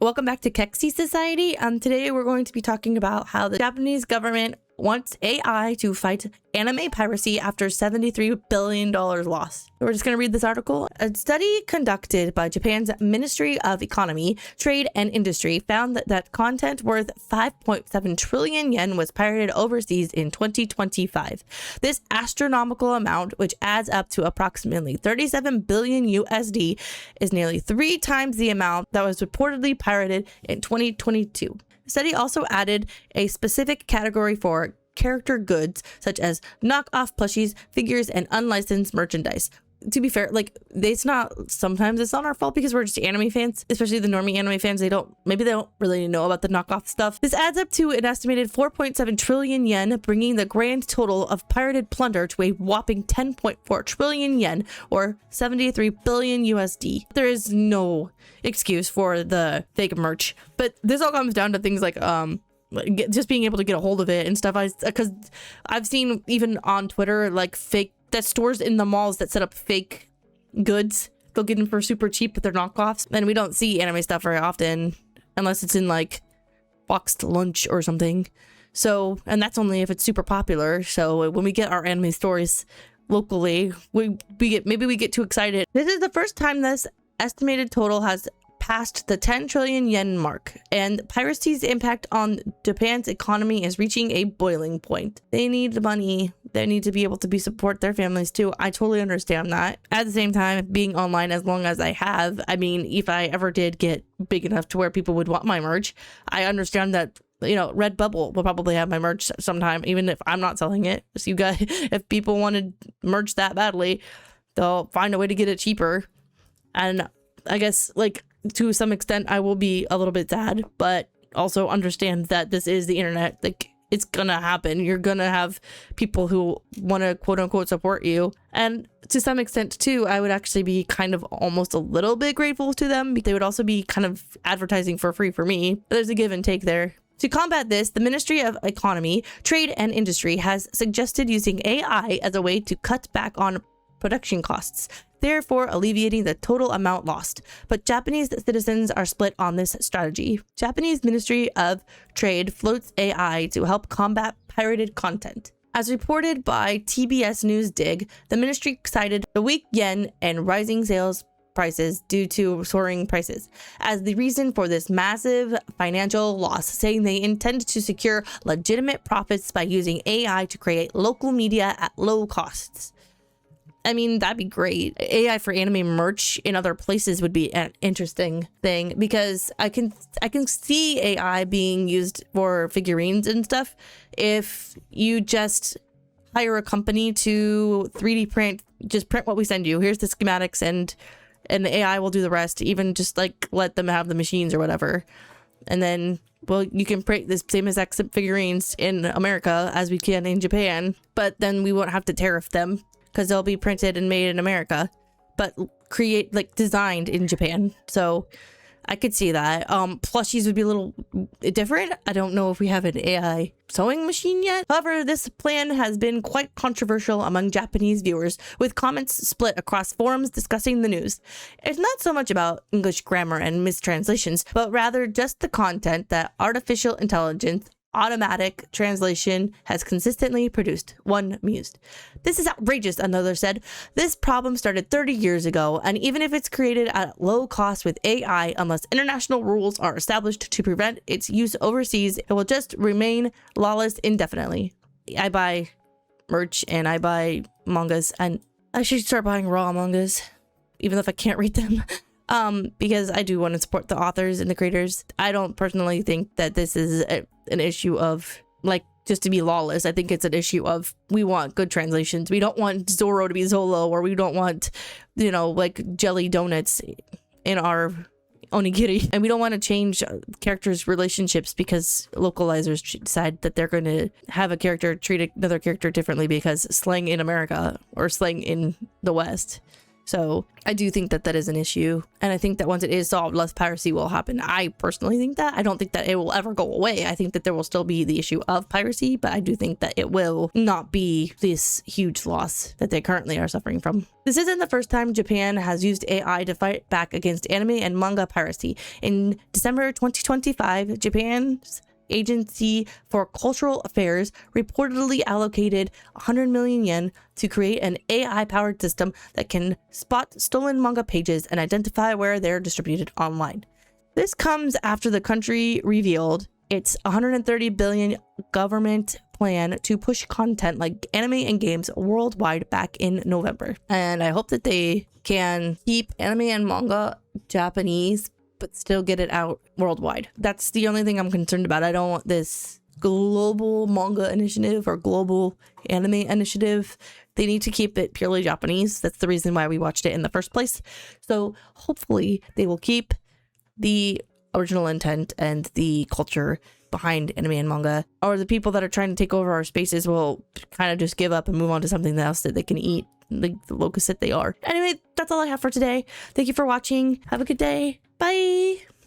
Welcome back to Keksi Society. Today we're going to be talking about how the Japanese government wants AI to fight anime piracy after $73 billion loss. We're just going to read this article. A study conducted by Japan's Ministry of Economy, Trade and Industry found that content worth 5.7 trillion yen was pirated overseas in 2025. This astronomical amount, which adds up to approximately 37 billion USD, is nearly 3 times the amount that was reportedly pirated in 2022. The study also added a specific category for character goods, such as knockoff plushies, figures, and unlicensed merchandise. To be fair, sometimes it's not our fault because we're just anime fans, especially the normie anime fans. Maybe they don't really know about the knockoff stuff. This adds up to an estimated 4.7 trillion yen, bringing the grand total of pirated plunder to a whopping 10.4 trillion yen, or 73 billion USD. There is no excuse for the fake merch, but this all comes down to things like just being able to get a hold of it and stuff. Because I've seen even on Twitter that stores in the malls that set up fake goods. They'll get them for super cheap, but they're knockoffs. And we don't see anime stuff very often unless it's in like boxed lunch or something. So, and that's only if it's super popular. So when we get our anime stories locally, we get too excited. This is the first time this estimated total has passed the 10 trillion yen mark, and piracy's impact on Japan's economy is reaching a boiling point. They need the money. They need to be able to support their families too. I totally understand that. At the same time, being online as long as I have, I mean, if I ever did get big enough to where people would want my merch, I understand that, you know, Redbubble will probably have my merch sometime, even if I'm not selling it. So you guys, if people wanted merch that badly, they'll find a way to get it cheaper. And I guess, to some extent, I will be a little bit sad, but also understand that this is the internet. It's gonna happen. You're gonna have people who want to quote unquote support you. And to some extent too, I would actually be kind of almost a little bit grateful to them. They would also be kind of advertising for free for me. There's a give and take there. To combat this, the Ministry of Economy, Trade and Industry has suggested using AI as a way to cut back on production costs, therefore alleviating the total amount lost. But Japanese citizens are split on this strategy. Japanese Ministry of Trade floats AI to help combat pirated content. As reported by TBS News Dig, the ministry cited the weak yen and rising sales prices due to soaring prices as the reason for this massive financial loss, saying they intend to secure legitimate profits by using AI to create local media at low costs. I mean, that'd be great. AI for anime merch in other places would be an interesting thing, because I can see AI being used for figurines and stuff. If you just hire a company to 3D print, just print what we send you. Here's the schematics, and the AI will do the rest. Even just let them have the machines or whatever. And then, well, you can print the same exact figurines in America as we can in Japan, but then we won't have to tariff them, because they'll be printed and made in America, but designed in Japan. So I could see that. Plushies would be a little different. I don't know if we have an AI sewing machine yet. However, this plan has been quite controversial among Japanese viewers, with comments split across forums discussing the news. It's not so much about English grammar and mistranslations, but rather just the content that artificial intelligence automatic translation has consistently produced, one mused. This is outrageous, another said. This problem started 30 years ago, and even if it's created at low cost with AI, unless international rules are established to prevent its use overseas, it will just remain lawless indefinitely. I buy merch and I buy mangas, and I should start buying raw mangas, even if I can't read them. Because I do want to support the authors and the creators. I don't personally think that this is an issue of just to be lawless. I think it's an issue of, we want good translations. We don't want Zoro to be Zolo, or we don't want, jelly donuts in our onigiri. And we don't want to change characters' relationships because localizers decide that they're going to have a character treat another character differently because slang in America or slang in the West So I do think that that is an issue. And I think that once it is solved, less piracy will happen. I personally think that. I don't think that it will ever go away. I think that there will still be the issue of piracy, but I do think that it will not be this huge loss that they currently are suffering from. This isn't the first time Japan has used AI to fight back against anime and manga piracy. In December 2025, Japan's Agency for Cultural Affairs reportedly allocated 100 million yen to create an AI-powered system that can spot stolen manga pages and identify where they're distributed online. This comes after the country revealed its 130 billion government plan to push content like anime and games worldwide back in November. And I hope that they can keep anime and manga Japanese but still get it out worldwide. That's the only thing I'm concerned about. I don't want this global manga initiative or global anime initiative. They need to keep it purely Japanese. That's the reason why we watched it in the first place. So hopefully they will keep the original intent and the culture behind anime and manga, or the people that are trying to take over our spaces will kind of just give up and move on to something else that they can eat, like the locusts that they are. Anyway, that's all I have for today. Thank you for watching. Have a good day. Bye.